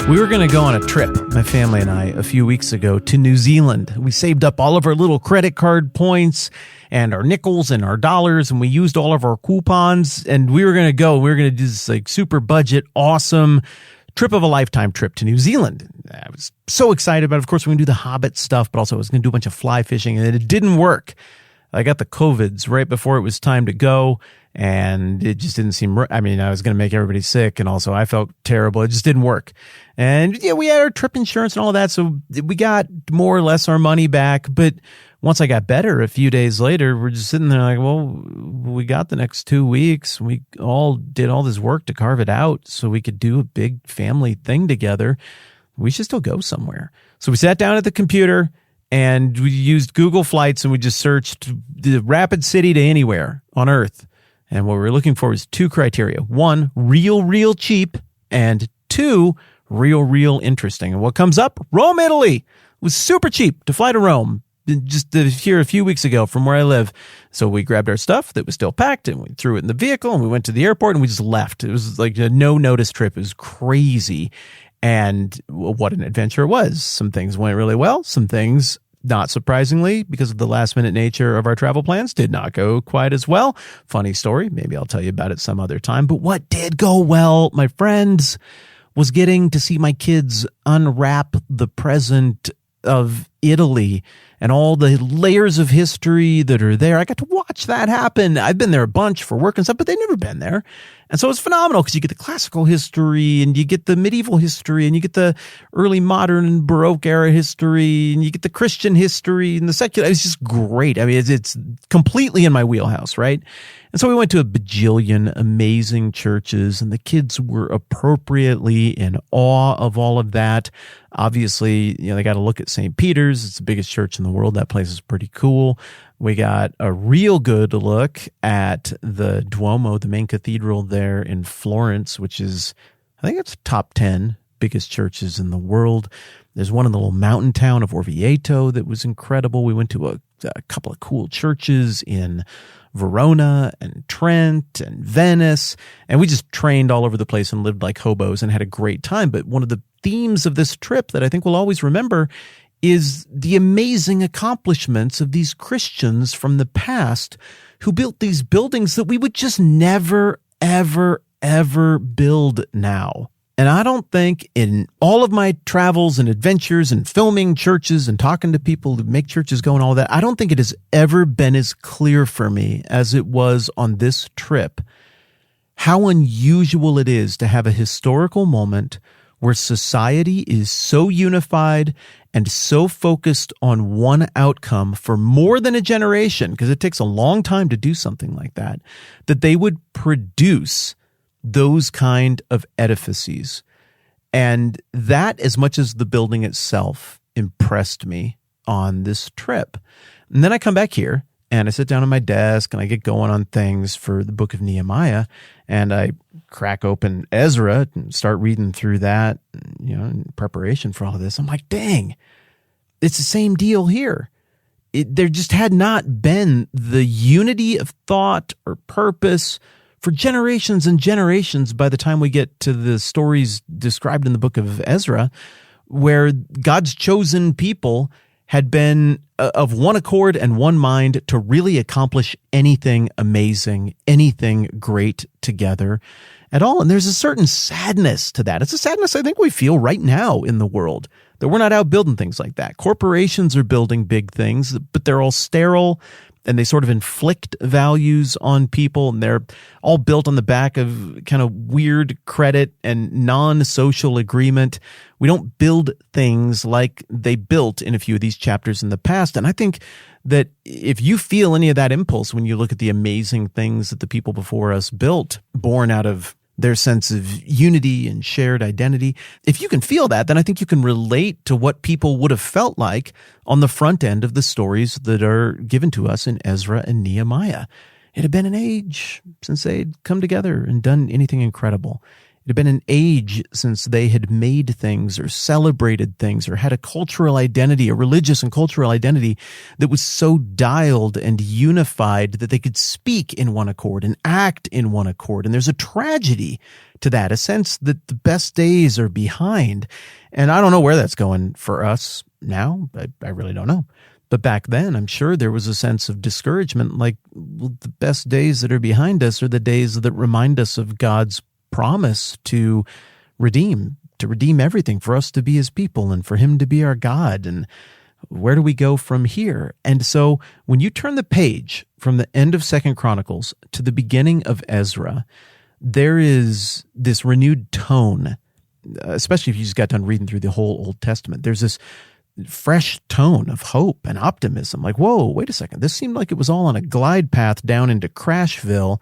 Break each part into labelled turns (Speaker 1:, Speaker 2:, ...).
Speaker 1: We were going to go on a trip, my family and I, a few weeks ago to New Zealand. We saved up all of our little credit card points and our nickels and our dollars, and we used all of our coupons, and we were going to go. We were going to do this like super budget, awesome trip of a lifetime trip to New Zealand. I was so excited about it. Of course, we're going to do the Hobbit stuff, but also I was going to do a bunch of fly fishing, and it didn't work. I got the COVIDs right before it was time to go, and it just didn't seem right. I mean, I was going to make everybody sick, and also I felt terrible. It just didn't work. And yeah, we had our trip insurance and all of that, so we got more or less our money back. But once I got better, a few days later, we're just sitting there like, well, we got the next 2 weeks. We all did all this work to carve it out so we could do a big family thing together. We should still go somewhere. So we sat down at the computer, and we used Google Flights, and we just searched the rapid city to anywhere on Earth. And what we were looking for was two criteria. One, real cheap, and two, real interesting. And what comes up? Rome, Italy. It was super cheap to fly to Rome just here a few weeks ago from where I live. So we grabbed our stuff that was still packed, and we threw it in the vehicle, and we went to the airport, and we just left. It was like a no-notice trip. It was crazy. And what an adventure it was. Some things went really well. Some things, not surprisingly, because of the last-minute nature of our travel plans, did not go quite as well. Funny story. Maybe I'll tell you about it some other time. But what did go well, my friends, was getting to see my kids unwrap the present of Italy and all the layers of history that are there. I got to watch that happen. I've been there a bunch for work and stuff, but they've never been there. And so it's phenomenal because you get the classical history, and you get the medieval history, and you get the early modern and Baroque era history, and you get the Christian history and the secular. It's just great. I mean, it's completely in my wheelhouse, right? And so we went to a bajillion amazing churches, and the kids were appropriately in awe of all of that. Obviously, they got to look at St. Peter's. It's the biggest church in the world. That place is pretty cool. We got a real good look at the Duomo, the main cathedral there in Florence, which is, I think it's top 10 biggest churches in the world. There's one in the little mountain town of Orvieto that was incredible. We went to a couple of cool churches in Verona and Trent and Venice, and we just trained all over the place and lived like hobos and had a great time. But one of the themes of this trip that I think we'll always remember is the amazing accomplishments of these Christians from the past who built these buildings that we would just never, ever build now. And I don't think in all of my travels and adventures and filming churches and talking to people who make churches go and all that, I don't think it has ever been as clear for me as it was on this trip how unusual it is to have a historical moment where society is so unified and so focused on one outcome for more than a generation, because it takes a long time to do something like that, that they would produce those kind of edifices. And that, as much as the building itself, impressed me on this trip. And then I come back here, and I sit down at my desk, and I get going on things for the book of Nehemiah, and I crack open Ezra and start reading through that, in preparation for all of this. I'm like, dang, it's the same deal here. There just had not been the unity of thought or purpose for generations and generations by the time we get to the stories described in the book of Ezra, where God's chosen people had been of one accord and one mind to really accomplish anything amazing, anything great together at all. And there's a certain sadness to that. It's a sadness I think we feel right now in the world, that we're not out building things like that. Corporations are building big things, but they're all sterile, and they sort of inflict values on people, and they're all built on the back of kind of weird credit and non-social agreement. We don't build things like they built in a few of these chapters in the past. And I think that if you feel any of that impulse when you look at the amazing things that the people before us built, born out of their sense of unity and shared identity, if you can feel that, then I think you can relate to what people would have felt like on the front end of the stories that are given to us in Ezra and Nehemiah. It had been an age since they'd come together and done anything incredible. It It had been an age since they had made things or celebrated things or had a cultural identity, a religious and cultural identity that was so dialed and unified that they could speak in one accord and act in one accord. And there's a tragedy to that, a sense that the best days are behind. And I don't know where that's going for us now. I really don't know. But back then, I'm sure there was a sense of discouragement, like, well, the best days that are behind us are the days that remind us of God's promise to redeem everything, for us to be his people and for him to be our God. And where do we go from here? And so when you turn the page from the end of 2 Chronicles to the beginning of Ezra, there is this renewed tone, especially if you just got done reading through the whole Old Testament. There's this fresh tone of hope and optimism. Like, whoa, wait a second. This seemed like it was all on a glide path down into Crashville.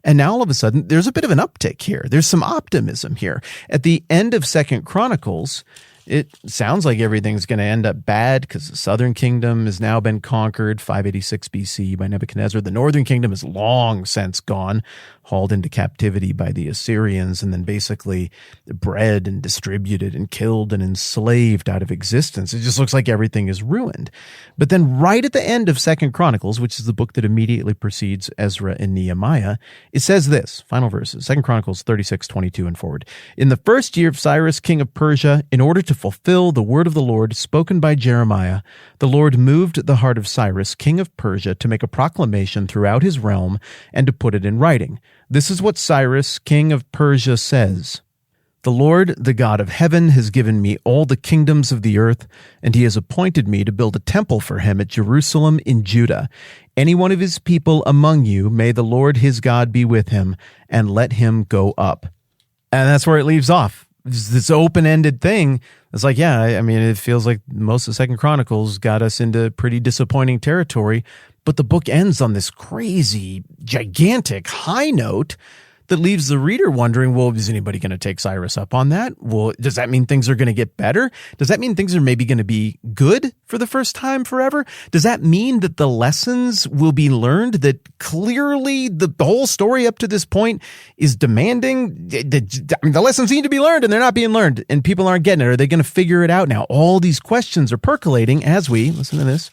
Speaker 1: And now all of a sudden, there's a bit of an uptick here. There's some optimism here. At the end of 2 Chronicles, it sounds like everything's going to end up bad because the southern kingdom has now been conquered, 586 BC, by Nebuchadnezzar. The northern kingdom is long since gone, hauled into captivity by the Assyrians, and then basically bred and distributed and killed and enslaved out of existence. It just looks like everything is ruined. But then right at the end of 2 Chronicles, which is the book that immediately precedes Ezra and Nehemiah, it says this, final verses, 2 Chronicles 36:22 and forward. In the first year of Cyrus, king of Persia, in order to fulfill the word of the Lord spoken by Jeremiah, the Lord moved the heart of Cyrus, king of Persia, to make a proclamation throughout his realm and to put it in writing. This is what Cyrus, king of Persia, says. The Lord, the God of heaven, has given me all the kingdoms of the earth, and he has appointed me to build a temple for him at Jerusalem in Judah. Any one of his people among you, may the Lord his God be with him, and let him go up. And that's where it leaves off. This open-ended thing. It's like, yeah, I mean, it feels like most of 2 Chronicles got us into pretty disappointing territory, but the book ends on this crazy, gigantic high note that leaves the reader wondering, well, is anybody going to take Cyrus up on that? Well, does that mean things are going to get better? Does that mean things are maybe going to be good for the first time forever? Does that mean that the lessons will be learned, that clearly the whole story up to this point is demanding? The lessons need to be learned and they're not being learned and people aren't getting it. Are they going to figure it out now? All these questions are percolating as we, listen to this,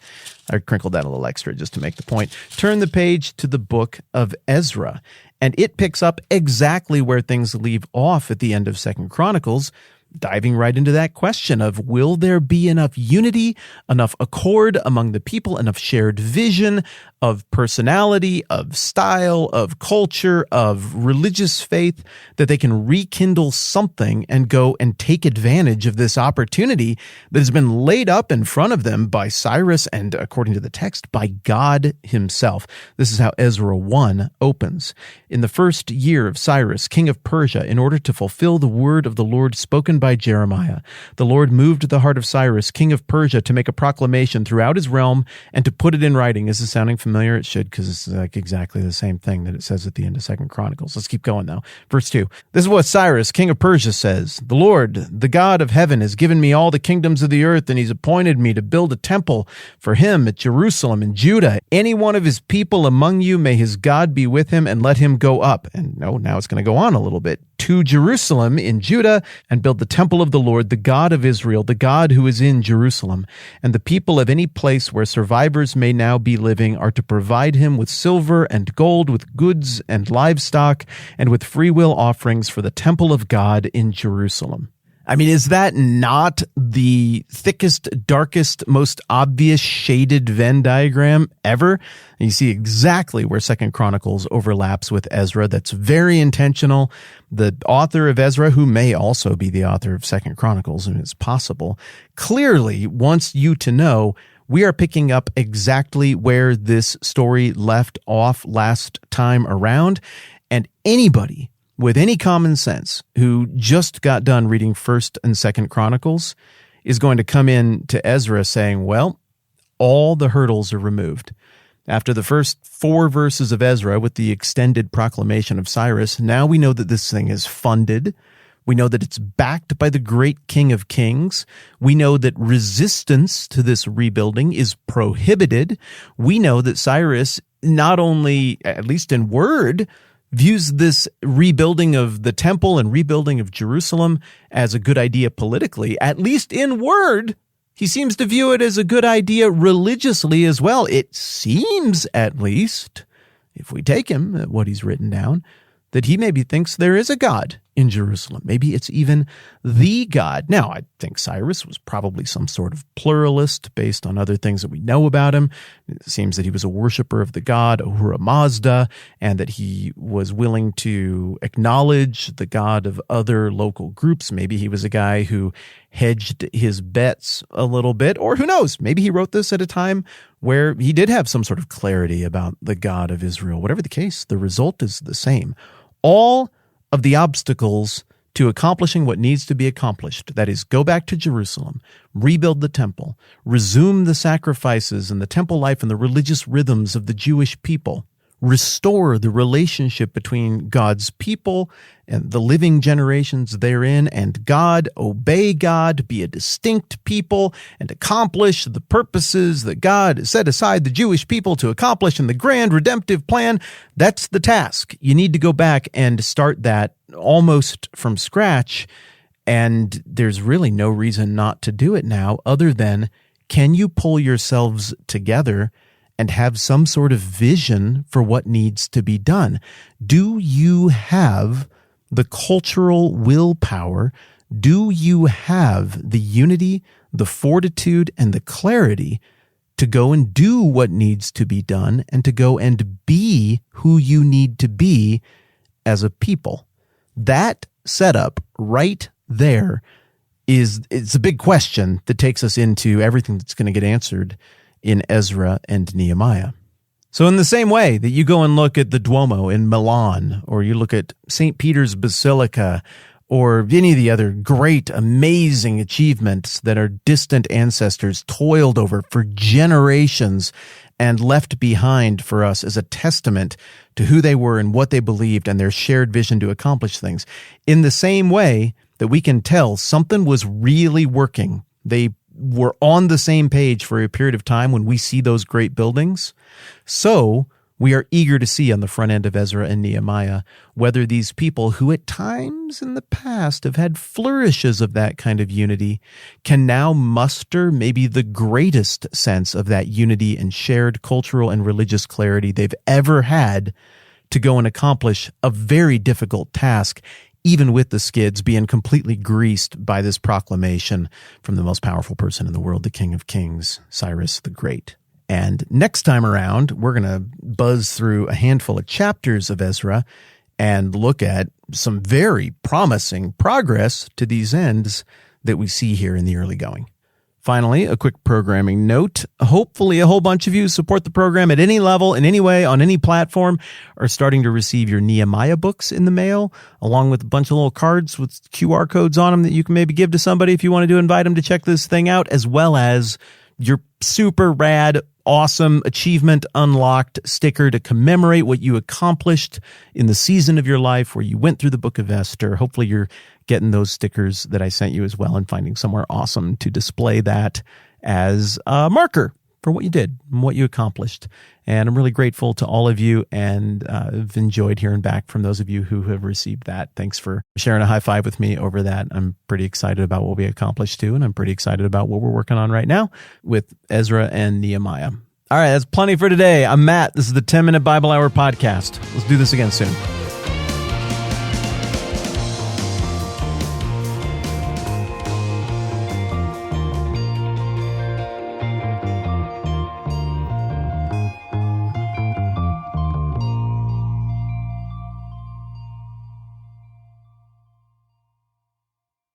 Speaker 1: I crinkled that a little extra just to make the point, turn the page to the book of Ezra. And it picks up exactly where things leave off at the end of 2 Chronicles, diving right into that question of, will there be enough unity, enough accord among the people, enough shared vision of personality, of style, of culture, of religious faith, that they can rekindle something and go and take advantage of this opportunity that has been laid up in front of them by Cyrus and, according to the text, by God himself. This is how Ezra 1 opens. In the first year of Cyrus, king of Persia, in order to fulfill the word of the Lord spoken by Jeremiah, the Lord moved the heart of Cyrus, king of Persia, to make a proclamation throughout his realm and to put it in writing. Is this sounding familiar? It should, because it's like exactly the same thing that it says at the end of 2 Chronicles. Let's keep going now. Verse 2. This is what Cyrus, king of Persia, says. The Lord, the God of heaven, has given me all the kingdoms of the earth, and he's appointed me to build a temple for him at Jerusalem in Judah. Any one of his people among you, may his God be with him, and let him go up. And no, now it's going to go on a little bit. To Jerusalem in Judah, and build the temple of the Lord, the God of Israel, the God who is in Jerusalem. And the people of any place where survivors may now be living are to provide him with silver and gold, with goods and livestock, and with freewill offerings for the temple of God in Jerusalem. I mean, is that not the thickest, darkest, most obvious shaded Venn diagram ever? And you see exactly where 2 Chronicles overlaps with Ezra. That's very intentional. The author of Ezra, who may also be the author of 2 Chronicles, and it's possible, clearly wants you to know we are picking up exactly where this story left off last time around. And anybody with any common sense who just got done reading 1st and 2nd Chronicles is going to come in to Ezra saying, well, all the hurdles are removed. After the first 4 verses of Ezra with the extended proclamation of Cyrus, now we know that this thing is funded. We know that it's backed by the great King of Kings. We know that resistance to this rebuilding is prohibited. We know that Cyrus not only, at least in word, views this rebuilding of the temple and rebuilding of Jerusalem as a good idea politically, at least in word. He seems to view it as a good idea religiously as well. It seems, at least, if we take him at what he's written down, that he maybe thinks there is a God in Jerusalem. Maybe it's even the God. Now, I think Cyrus was probably some sort of pluralist based on other things that we know about him. It seems that he was a worshiper of the god Ahura Mazda, and that he was willing to acknowledge the god of other local groups. Maybe he was a guy who hedged his bets a little bit, or who knows, maybe he wrote this at a time where he did have some sort of clarity about the God of Israel. Whatever the case, the result is the same. All of the obstacles to accomplishing what needs to be accomplished, that is, go back to Jerusalem, rebuild the temple, resume the sacrifices and the temple life and the religious rhythms of the Jewish people, restore the relationship between God's people and the living generations therein and God, obey God, be a distinct people, and accomplish the purposes that God set aside the Jewish people to accomplish in the grand redemptive plan. That's the task. You need to go back and start that almost from scratch, and there's really no reason not to do it now other than, can you pull yourselves together and have some sort of vision for what needs to be done? Do you have the cultural willpower? Do you have the unity, the fortitude, and the clarity to go and do what needs to be done and to go and be who you need to be as a people? That setup right there it's a big question that takes us into everything that's going to get answered in Ezra and Nehemiah. So in the same way that you go and look at the Duomo in Milan, or you look at St. Peter's Basilica, or any of the other great, amazing achievements that our distant ancestors toiled over for generations and left behind for us as a testament to who they were and what they believed and their shared vision to accomplish things. In the same way that we can tell something was really working, they were on the same page for a period of time when we see those great buildings, so we are eager to see on the front end of Ezra and Nehemiah whether these people who at times in the past have had flourishes of that kind of unity can now muster maybe the greatest sense of that unity and shared cultural and religious clarity they've ever had to go and accomplish a very difficult task, even with the skids being completely greased by this proclamation from the most powerful person in the world, the King of Kings, Cyrus the Great. And next time around, we're going to buzz through a handful of chapters of Ezra and look at some very promising progress to these ends that we see here in the early going. Finally, a quick programming note. Hopefully a whole bunch of you support the program at any level, in any way, on any platform, are starting to receive your Nehemiah books in the mail, along with a bunch of little cards with QR codes on them that you can maybe give to somebody if you wanted to invite them to check this thing out, as well as your super rad, awesome achievement unlocked sticker to commemorate what you accomplished in the season of your life where you went through the book of Esther. Hopefully you're getting those stickers that I sent you as well and finding somewhere awesome to display that as a marker for what you did and what you accomplished. And I'm really grateful to all of you, and I've enjoyed hearing back from those of you who have received that. Thanks for sharing a high five with me over that. I'm pretty excited about what we accomplished too, and I'm pretty excited about what we're working on right now with Ezra and Nehemiah. All right, that's plenty for today. I'm Matt. This is the 10-Minute Bible Hour Podcast. Let's do this again soon.